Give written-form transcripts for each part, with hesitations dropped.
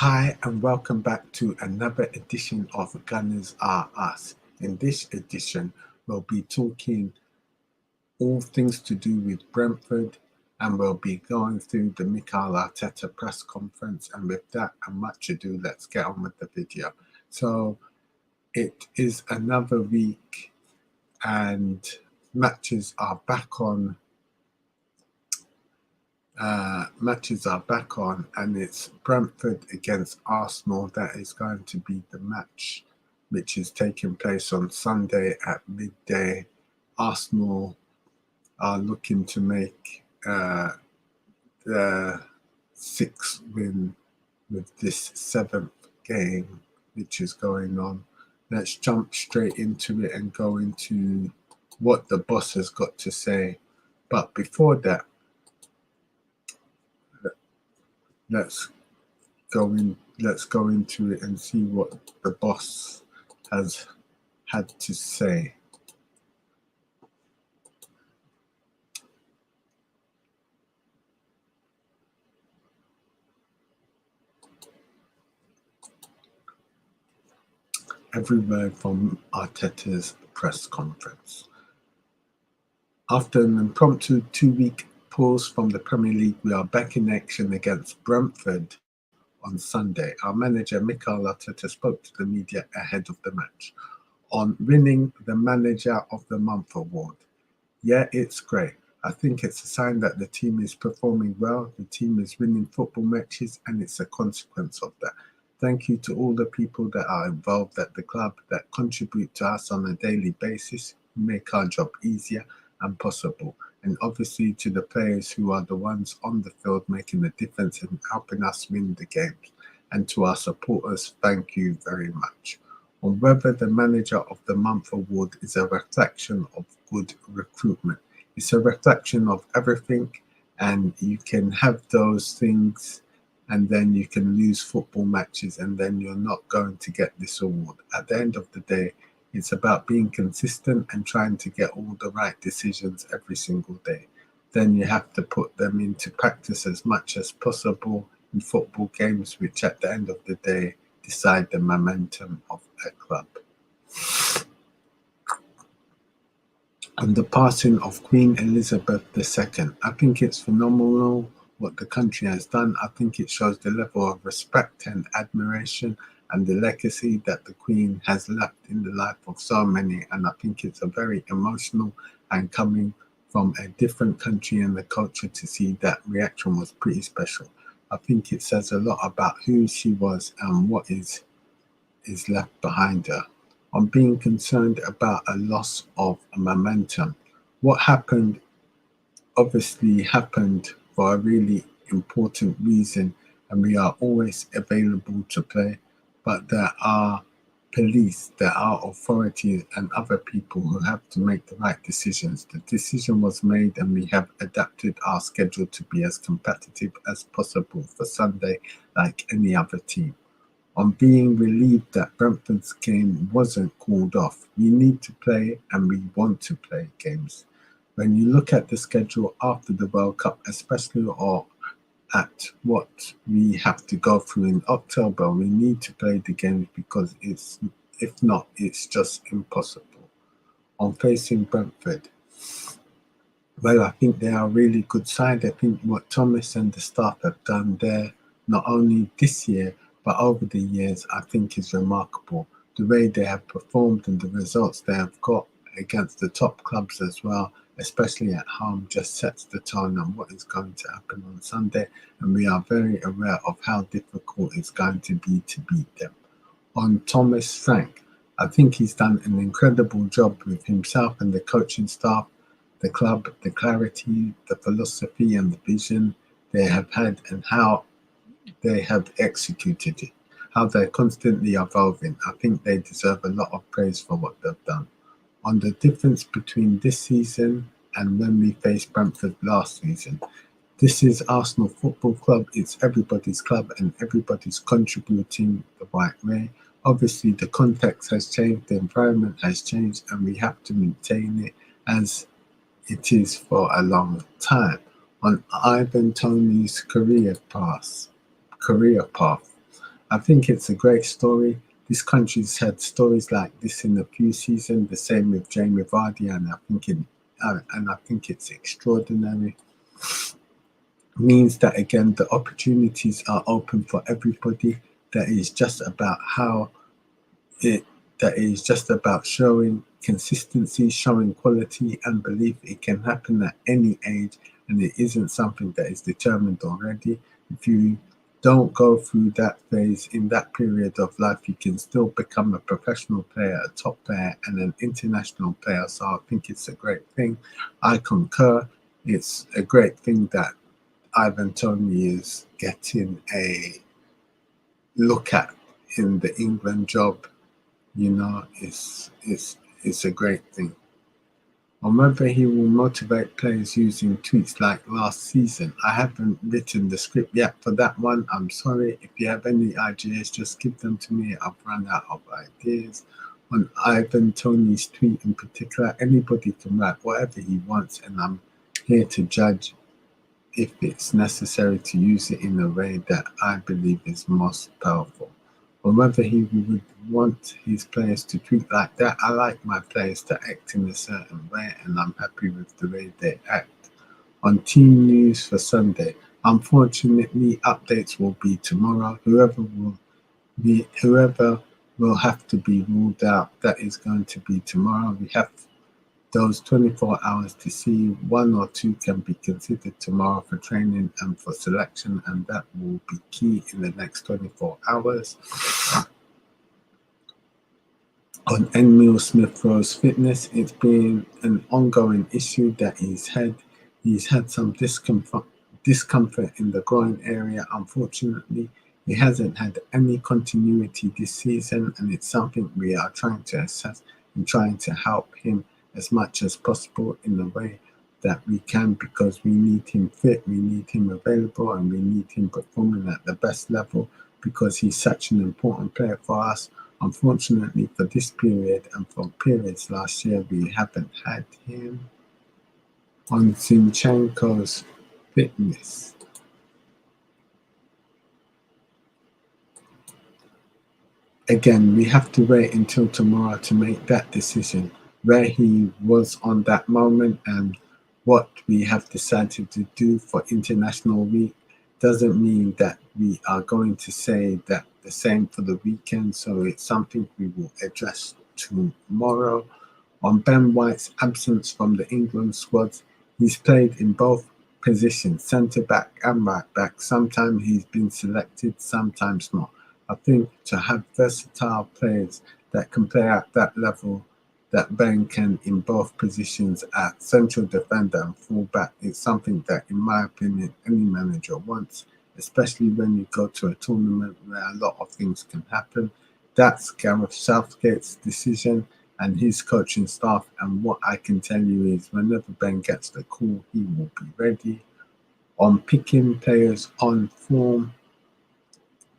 Hi, and welcome back to another edition of Gunners Are Us. In this edition, we'll be talking all things to do with Brentford, and we'll be going through the Mikel Arteta Press Conference. And with that and much ado, let's get on with the video. So, it is another week, and matches are back on. And it's Brentford against Arsenal. That is going to be the match, which is taking place on Sunday at midday. Arsenal are looking to make their sixth win with this seventh game, which is going on. Let's jump straight into it and go into what the boss has got to say. But before that, let's go into it and see what the boss has had to say. Every word from Arteta's press conference. After an impromptu 2-week pause from the Premier League, we are back in action against Brentford on Sunday. Our manager, Mikel Arteta, spoke to the media ahead of the match on winning the Manager of the Month award. Yeah, it's great. I think it's a sign that the team is performing well, the team is winning football matches, and it's a consequence of that. Thank you to all the people that are involved at the club that contribute to us on a daily basis, who make our job easier and possible. And obviously to the players who are the ones on the field making a difference and helping us win the games. And to our supporters, thank you very much. On whether the Manager of the Month award is a reflection of good recruitment. It's a reflection of everything, and you can have those things and then you can lose football matches and then you're not going to get this award. At the end of the day, it's about being consistent and trying to get all the right decisions every single day. Then you have to put them into practice as much as possible in football games, which at the end of the day decide the momentum of a club. On the passing of Queen Elizabeth II, I think it's phenomenal what the country has done. I think it shows the level of respect and admiration and the legacy that the Queen has left in the life of so many. And I think it's a very emotional, and coming from a different country and the culture, to see that reaction was pretty special. I think it says a lot about who she was and what is left behind her. On being concerned about a loss of momentum, what happened obviously happened for a really important reason, and we are always available to play. But there are police, there are authorities and other people who have to make the right decisions. The decision was made and we have adapted our schedule to be as competitive as possible for Sunday like any other team. On being relieved that Brentford's game wasn't called off, we need to play and we want to play games. When you look at the schedule after the World Cup, especially, or at what we have to go through in October, we need to play the games because if not, it's just impossible. On facing Brentford, well, I think they are a really good side. I think what Thomas and the staff have done there, not only this year, but over the years, I think is remarkable. The way they have performed and the results they have got against the top clubs as well, especially at home, just sets the tone on what is going to happen on Sunday. And we are very aware of how difficult it's going to be to beat them. On Thomas Frank, I think he's done an incredible job with himself and the coaching staff, the club, the clarity, the philosophy and the vision they have had, and how they have executed it, how they're constantly evolving. I think they deserve a lot of praise for what they've done. On the difference between this season and when we faced Brentford last season, this is Arsenal Football Club. It's everybody's club and everybody's contributing the right way. Obviously, the context has changed, the environment has changed, and we have to maintain it as it is for a long time. On Ivan Toney's career path, I think it's a great story. This country's had stories like this in a few seasons. The same with Jamie Vardy, and I think it's extraordinary. Means that again the opportunities are open for everybody. That is just about how it that is just about showing consistency, showing quality and belief. It can happen at any age, and it isn't something that is determined already. If you don't go through that phase in that period of life, you can still become a professional player, a top player, and an international player. So I think it's a great thing. I concur. It's a great thing that Ivan Toney is getting a look at in the England job. It's a great thing. On whether he will motivate players using tweets like last season, I haven't written the script yet for that one. I'm sorry. If you have any ideas, just give them to me. I've run out of ideas. On Ivan Toney's tweet in particular, anybody can write whatever he wants, and I'm here to judge if it's necessary to use it in a way that I believe is most powerful. Or whether he would want his players to tweet like that, I like my players to act in a certain way, and I'm happy with the way they act. On team news for Sunday, unfortunately, updates will be tomorrow. Whoever will have to be ruled out, that is going to be tomorrow. We have those 24 hours to see. One or two can be considered tomorrow for training and for selection, and that will be key in the next 24 hours. On Emile Smith Rowe's fitness, it's been an ongoing issue that he's had. He's had some discomfort in the groin area. Unfortunately, he hasn't had any continuity this season, and it's something we are trying to assess and trying to help him as much as possible in the way that we can, because we need him fit, we need him available, and we need him performing at the best level, because he's such an important player for us. Unfortunately, for this period and for periods last year, we haven't had him. On Zinchenko's fitness, again, we have to wait until tomorrow to make that decision, where he was on that moment and what we have decided to do for International Week. Doesn't mean that we are going to say that the same for the weekend, so it's something we will address tomorrow. On Ben White's absence from the England squad, he's played in both positions, centre back and right back. Sometimes he's been selected, sometimes not. I think to have versatile players that can play at that level, that Ben can in both positions at central defender and fullback, is something that, in my opinion, any manager wants, especially when you go to a tournament where a lot of things can happen. That's Gareth Southgate's decision and his coaching staff, and what I can tell you is whenever Ben gets the call, he will be ready. On picking players on form,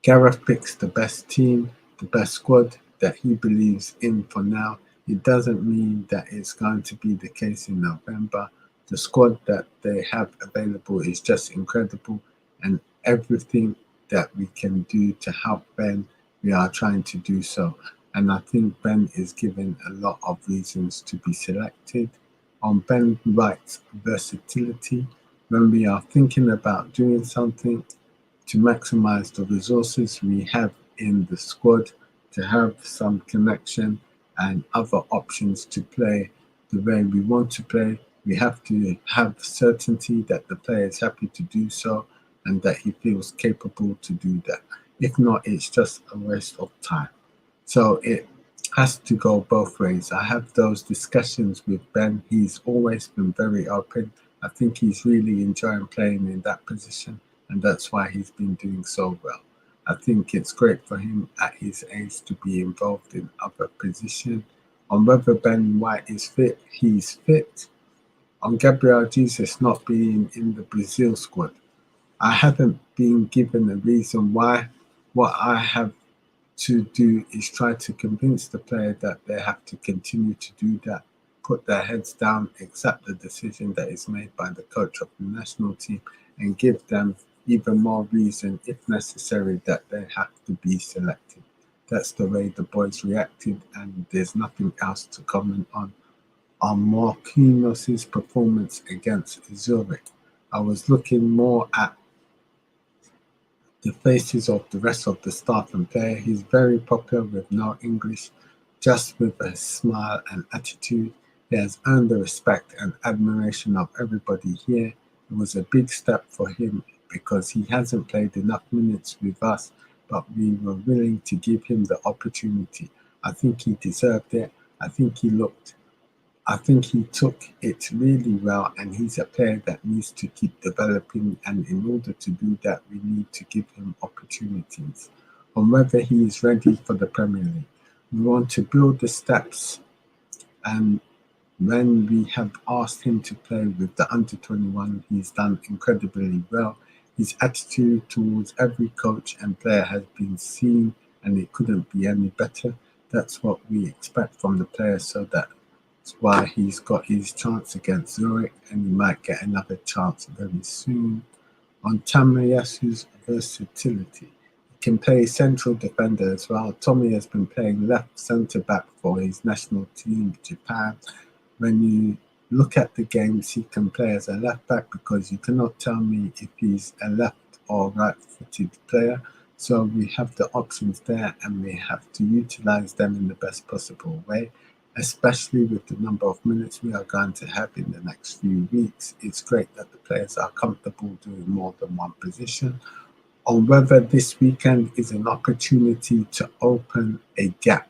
Gareth picks the best team, the best squad that he believes in for now. It doesn't mean that it's going to be the case in November. The squad that they have available is just incredible, and everything that we can do to help Ben, we are trying to do so. And I think Ben is given a lot of reasons to be selected. On Ben White's versatility, when we are thinking about doing something to maximize the resources we have in the squad, to have some connection and other options to play the way we want to play, we have to have certainty that the player is happy to do so and that he feels capable to do that. If not, it's just a waste of time. So it has to go both ways. I have those discussions with Ben. He's always been very open. I think he's really enjoying playing in that position, and that's why he's been doing so well. I think it's great for him at his age to be involved in other positions. On whether Ben White is fit, he's fit. On Gabriel Jesus not being in the Brazil squad, I haven't been given a reason why. What I have to do is try to convince the player that they have to continue to do that, put their heads down, accept the decision that is made by the coach of the national team, and give them even more reason, if necessary, that they have to be selected. That's the way the boys reacted, and there's nothing else to comment on. On Marquinhos' performance against Zurich, I was looking more at the faces of the rest of the staff and player. He's very popular with no English, just with a smile and attitude. He has earned the respect and admiration of everybody here. It was a big step for him because he hasn't played enough minutes with us, but we were willing to give him the opportunity. I think he deserved it. I think he took it really well, and he's a player that needs to keep developing, and in order to do that, we need to give him opportunities. On whether he is ready for the Premier League, we want to build the steps, and when we have asked him to play with the under-21, he's done incredibly well. His attitude towards every coach and player has been seen, and it couldn't be any better. That's what we expect from the player, so that's why he's got his chance against Zurich, and he might get another chance very soon. On Tamayasu's versatility, he can play central defender as well. Tommy has been playing left centre back for his national team, Japan. When you look at the games, he can play as a left back because you cannot tell me if he's a left or right-footed player. So we have the options there, and we have to utilize them in the best possible way, especially with the number of minutes we are going to have in the next few weeks. It's great that the players are comfortable doing more than one position. On whether this weekend is an opportunity to open a gap,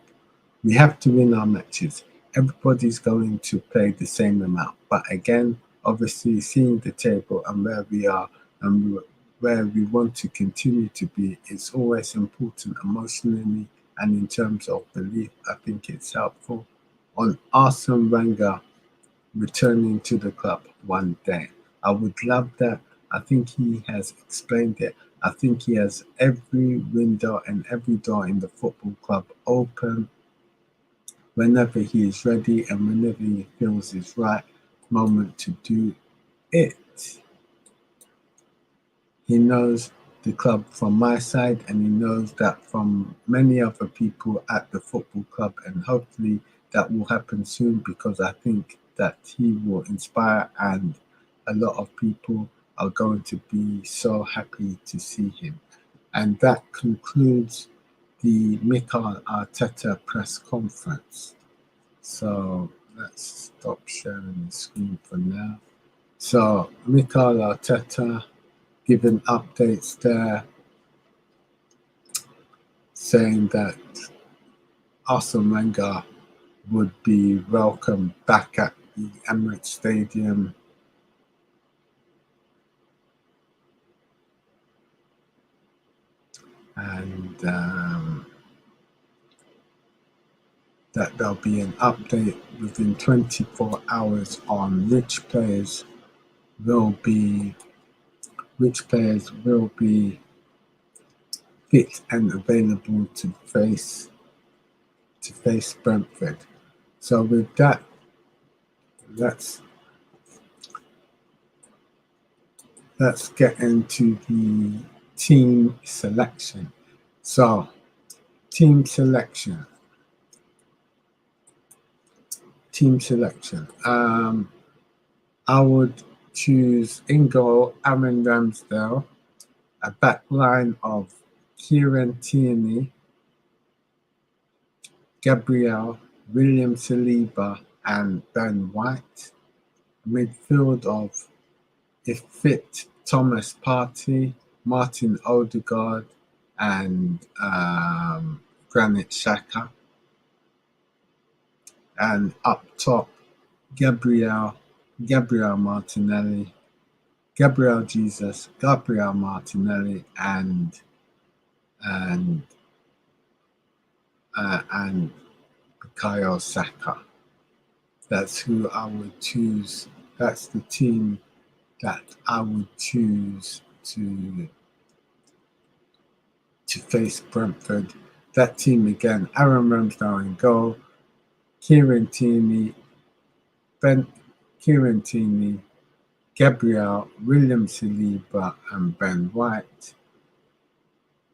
we have to win our matches. Everybody's going to play the same amount, but again, obviously seeing the table and where we are and where we want to continue to be, it's always important emotionally, and in terms of belief, I think it's helpful. On Arsene Wenger returning to the club one day, I would love that. I think he has explained it. I think he has every window and every door in the football club open whenever he is ready and whenever he feels it's right moment to do it. He knows the club from my side, and he knows that from many other people at the football club, and hopefully that will happen soon, because I think that he will inspire, and a lot of people are going to be so happy to see him. And that concludes the Mikel Arteta press conference. So let's stop sharing the screen for now. So Mikel Arteta giving updates there, saying that Arsene Wenger would be welcome back at the Emirates Stadium. And that there'll be an update within 24 hours on which players will be fit and available to face Brentford. So with that, let's get into the team selection. So team selection. I would choose in goal Aaron Ramsdale, a back line of Kieran Tierney, Gabriel, William Saliba, and Ben White. Midfield of, if fit, Thomas Partey, Martin Odegaard, and Granit Xhaka. And up top, Gabriel Martinelli, Gabriel Jesus, Gabriel Martinelli, and Bukayo Saka. That's who I would choose. That's the team that I would choose to face Brentford. That team again: Aaron Ramsdale in goal, Kieran Tierney, Gabriel, William Saliba and Ben White,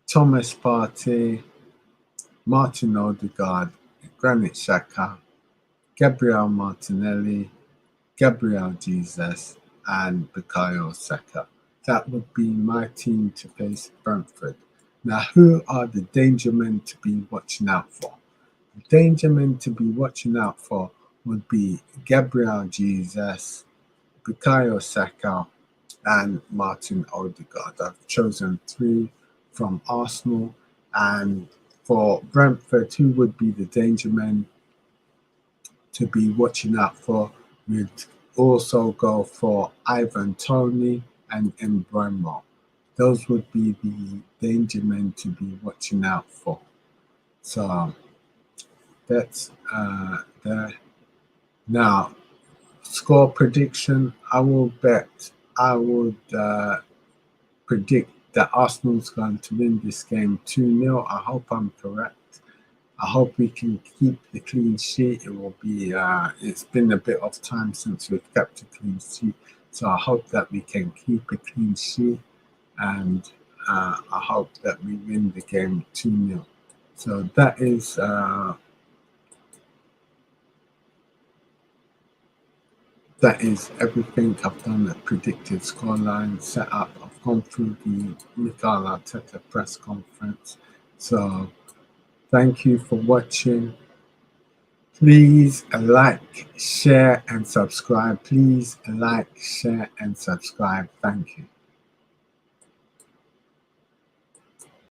Thomas Partey, Martin Odegaard, Granit Xhaka, Gabriel Martinelli, Gabriel Jesus and Bukayo Saka. That would be my team to face Brentford. Now, who are the danger men to be watching out for? The danger men to be watching out for would be Gabriel Jesus, Bukayo Saka, and Martin Odegaard. I've chosen 3 from Arsenal, and for Brentford, who would be the danger men to be watching out for? We'd also go for Ivan Toney and Mbeumo. Those would be the danger men to be watching out for. So that's there. Now, score prediction. I would predict that Arsenal's going to win this game 2-0. I hope I'm correct. I hope we can keep the clean sheet. It will be. It's been a bit of time since we've kept a clean sheet, so I hope that we can keep a clean sheet, and I hope that we win the game 2-0. So that is everything. I've done a predicted scoreline setup. I've gone through the Mikel Arteta press conference. So thank you for watching. Please like, share, and subscribe. Please like, share, and subscribe. Thank you.